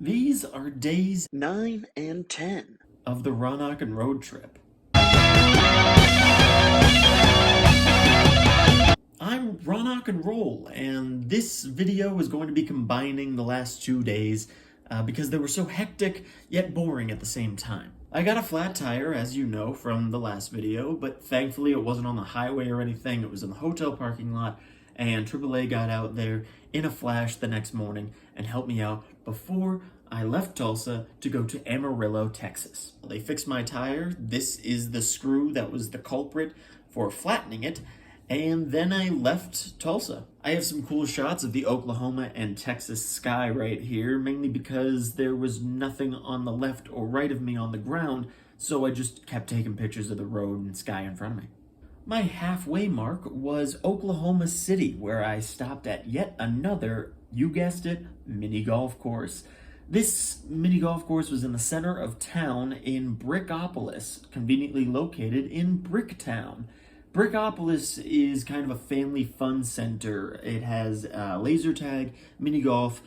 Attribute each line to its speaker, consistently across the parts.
Speaker 1: These are days
Speaker 2: 9 and 10.
Speaker 1: of the Ronoc and road trip. I'm Ronoc and Roll, and this video is going to be combining the last 2 days because they were so hectic yet boring at the same time. I got a flat tire, as you know from the last video, but thankfully it wasn't on the highway or anything. It was in the hotel parking lot, and AAA got out there in a flash the next morning and helped me out before I left Tulsa to go to Amarillo, Texas. They fixed my tire. This is the screw that was the culprit for flattening it. And then I left Tulsa. I have some cool shots of the Oklahoma and Texas sky right here, mainly because there was nothing on the left or right of me on the ground, so I just kept taking pictures of the road and sky in front of me. My halfway mark was Oklahoma City, where I stopped at yet another, you guessed it, mini golf course. This mini golf course was in the center of town in Brickopolis, conveniently located in Bricktown. Brickopolis is kind of a family fun center. It has laser tag, mini golf,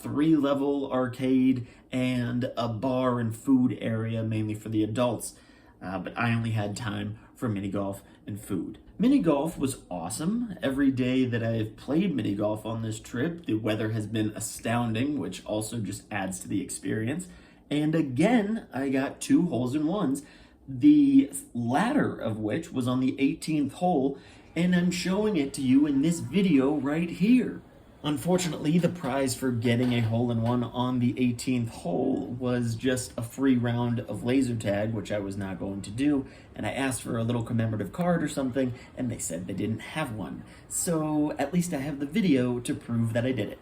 Speaker 1: 3-level arcade, and a bar and food area mainly for the adults. But I only had time for mini golf and food. Mini golf was awesome. Every day that I've played mini golf on this trip, the weather has been astounding, which also just adds to the experience. And again, I got 2 holes in ones, the latter of which was on the 18th hole, and I'm showing it to you in this video right here. Unfortunately, the prize for getting a hole-in-one on the 18th hole was just a free round of laser tag, which I was not going to do, and I asked for a little commemorative card or something, and they said they didn't have one. So at least I have the video to prove that I did it.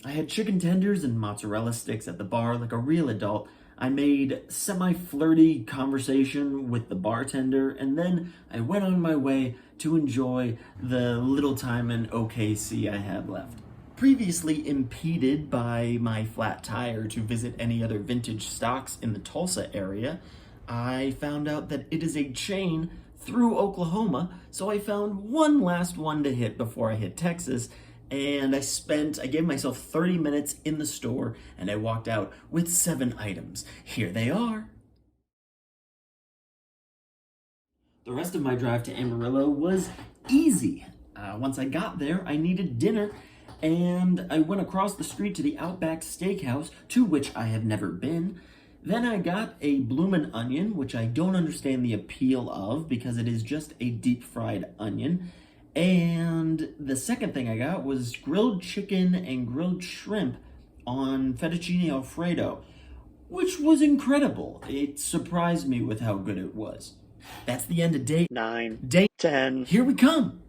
Speaker 1: I had chicken tenders and mozzarella sticks at the bar like a real adult. I made semi-flirty conversation with the bartender, and then I went on my way to enjoy the little time in OKC I had left. Previously impeded by my flat tire to visit any other vintage stocks in the Tulsa area, I found out that it is a chain through Oklahoma, so I found one last one to hit before I hit Texas, and I gave myself 30 minutes in the store, and I walked out with 7 items. Here they are. The rest of my drive to Amarillo was easy. Once I got there, I needed dinner, and I went across the street to the Outback Steakhouse, to which I have never been. Then I got a bloomin' onion, which I don't understand the appeal of because it is just a deep-fried onion. And the second thing I got was grilled chicken and grilled shrimp on fettuccine alfredo, which was incredible. It surprised me with how good it was. That's the end of day
Speaker 2: 9,
Speaker 1: Day
Speaker 2: 10.
Speaker 1: Here we come.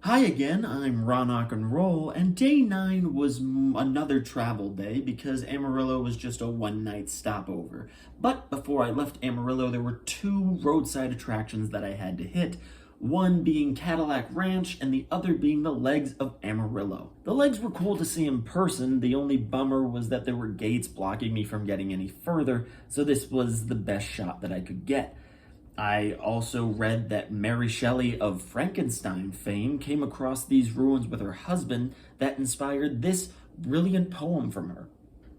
Speaker 1: Hi again, I'm Ronoc and Roll, and day 9 was another travel day because Amarillo was just a one-night stopover. But before I left Amarillo, there were 2 roadside attractions that I had to hit, one being Cadillac Ranch and the other being the Legs of Amarillo. The legs were cool to see in person. The only bummer was that there were gates blocking me from getting any further, so this was the best shot that I could get. I also read that Mary Shelley of Frankenstein fame came across these ruins with her husband that inspired this brilliant poem from her.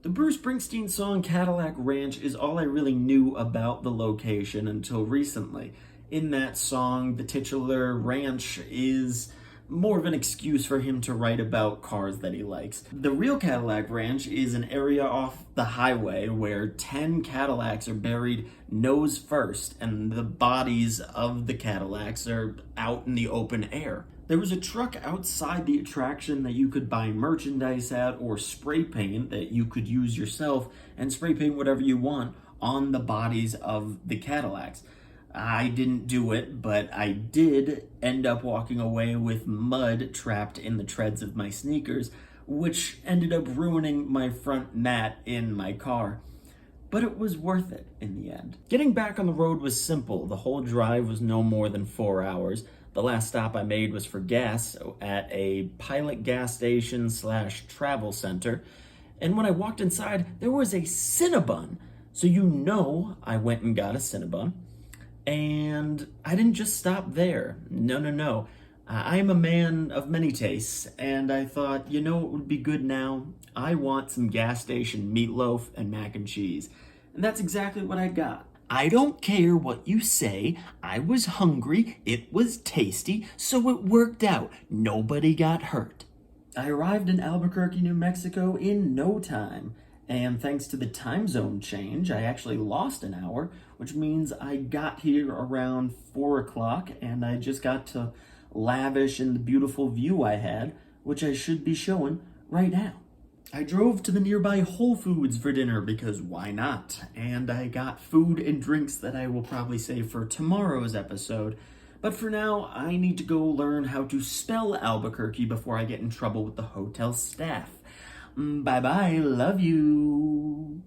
Speaker 1: The Bruce Springsteen song Cadillac Ranch is all I really knew about the location until recently. In that song, the titular ranch is more of an excuse for him to write about cars that he likes. The real Cadillac Ranch is an area off the highway where 10 Cadillacs are buried nose first, and the bodies of the Cadillacs are out in the open air. There was a truck outside the attraction that you could buy merchandise at or spray paint that you could use yourself and spray paint whatever you want on the bodies of the Cadillacs. I didn't do it, but I did end up walking away with mud trapped in the treads of my sneakers, which ended up ruining my front mat in my car. But it was worth it in the end. Getting back on the road was simple. The whole drive was no more than 4 hours. The last stop I made was for gas at a Pilot gas station / travel center. And when I walked inside, there was a Cinnabon. So you know I went and got a Cinnabon. And I didn't just stop there. No. I am a man of many tastes, and I thought, you know what would be good now? I want some gas station meatloaf and mac and cheese. And that's exactly what I got. I don't care what you say. I was hungry, it was tasty, so it worked out. Nobody got hurt. I arrived in Albuquerque, New Mexico in no time. And thanks to the time zone change, I actually lost an hour, which means I got here around 4 o'clock and I just got to lavish in the beautiful view I had, which I should be showing right now. I drove to the nearby Whole Foods for dinner because why not? And I got food and drinks that I will probably save for tomorrow's episode. But for now, I need to go learn how to spell Albuquerque before I get in trouble with the hotel staff. Bye bye, love you.